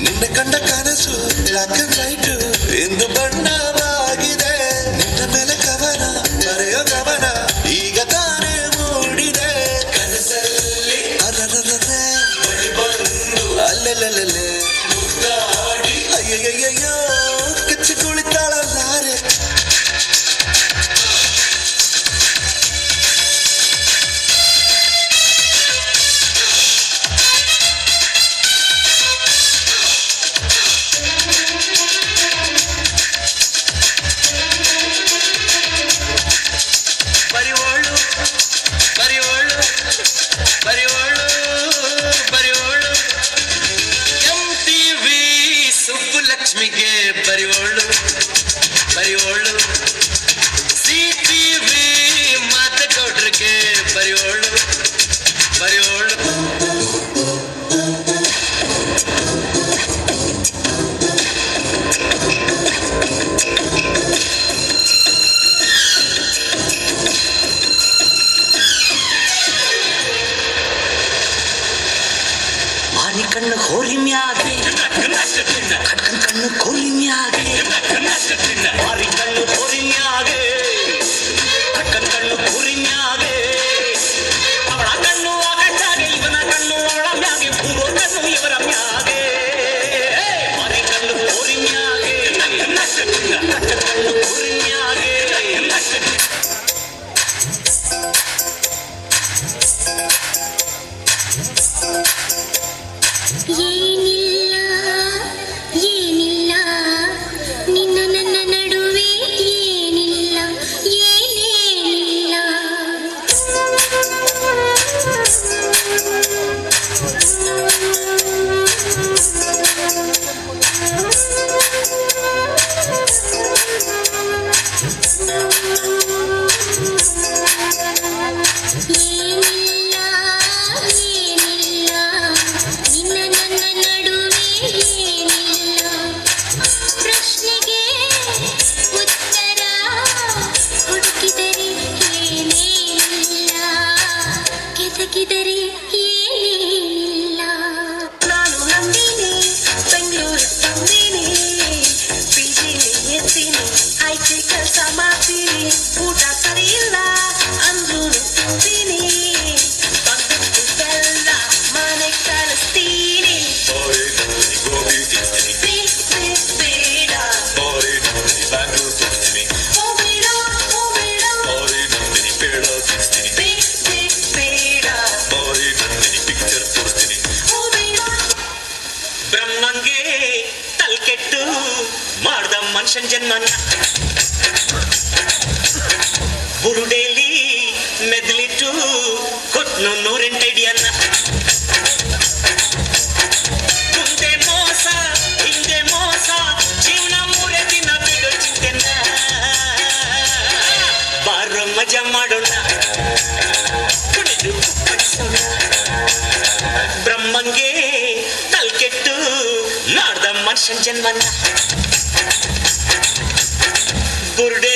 ನಿನ್ನ ಕಂಡ ಕನಸು ಬ್ಲಾಕ್ ಅಂಡ್ ವೈಟ್ ಎಂದು ಬಣ್ಣವಾಗಿದೆ. ನಿನ್ನ ಮೇಲೆ ಕವನ ಬರೆಯೋ ಗಮನ ಈಗ ತಾನೇ ಮೂಡಿದೆ. ಕನಸಲ್ಲಿ ಅರರರರೆ ಅಲ್ಲೆಲ್ಲೇ ಅಯ್ಯಯ್ಯಯ್ಯೋ ಕಿಚ್ಚಿ ಕುಳಿತಾಳಲ್ಲಾರೆ. ಲಕ್ಷ್ಮಿಗೆ ಬರಿವೋಳು ಬರಿವೋಳು, ಸಿಟಿವಿ ಮಾತಗೌಡ್ರಿಗೆ ಬರಿವೋಳು ಬರಿವೋಳು. ಮಾರಿ ಕಣ್ಣು ಹೋರಿ ಮ್ಯಾಗೆ ಕಟ್ಕನ್ ಕಣ್ಣು ಕೋರಿ ಮ್ಯಾಗೆ, ಮಾರಿ ಕಣ್ಣು ಕೋರಿ ಮ್ಯಾಗೆ ಕಟ್ಕನ್ ಕಣ್ಣು ಕೋರಿ ಮ್ಯಾಗೆ, ಅವಳ ಕಣ್ಣು ಆಗಟ್ಟಾಗೆ ಇವನ ಕಣ್ಣು ಅವಳ ಮ್ಯಾಗೆ, ಪೂರ್ವ ಕಣ್ಣು ಇವರ ಮ್ಯಾಗೆ. ಮಾರಿ ಕಣ್ಣು ಕೋರಿ ಮ್ಯಾಗೆ ಕಟ್ಕನ್ ಕಣ್ಣು ಕೋರಿ ಮ್ಯಾಗೆ. ಏನಿಲ್ಲ ಏನಿಲ್ಲ ನಿನ್ನ ನನ್ನ ನಡುವೆ ಏನಿಲ್ಲ ಏನೇನಿಲ್ಲ. ಕೆದಕಿದರೆ ಏನೇನಿಲ್ಲ. ನಾನು ನಂದಿನಿ ಬೆಂಗಳೂರು ತಂದಿನಿ, ಪಿಜಿನಿ ಎತ್ತೀನಿ ಐಟಿ ಕೆಲಸ ಮಾಡ್ತೀನಿ, ಊಟ ಸರಿಯಿಲ್ಲ ಅಂದ್ರೂ ತಿಂತೀನಿ, ಬಂದಷ್ಟು ಬೆಲ್ಲ ಮನೆ ಕಳಿಸ್ತೀನಿ. ಬೇಡ ಬ್ರಹ್ಮಂಗೆ ತಲ್ಕೆಟ್ಟು ಮಾಡ್ದ ಮನುಷ್ಯನ್ ಜನ್ಮನ, ಬುರುಡೇಲಿ ಮೆದ್ಲಿಟ್ಟು ಕೊಟ್ನು 108 ಅಡಿಯನ್ನ. ಮುಂದೆ ಮೋಸ ಹಿಂದೆ ಮೋಸ ಜೀವನ 3 ದಿನ ಬಿಡೋ ಚಿಂತೆನ, ಬಾರೋ ಮಜಾ ಮಾಡೋಣ ಕುಣಿದು ಕುಪ್ಪಳಿಸೋಣ. ಬ್ರಹ್ಮಂಗೆ ತಲ್ಕೆಟ್ಟು ಮಾಡ್ದ ಮನುಷ್ಯನ್ ಜನ್ಮನ್ನ, ಬುರುಡೆ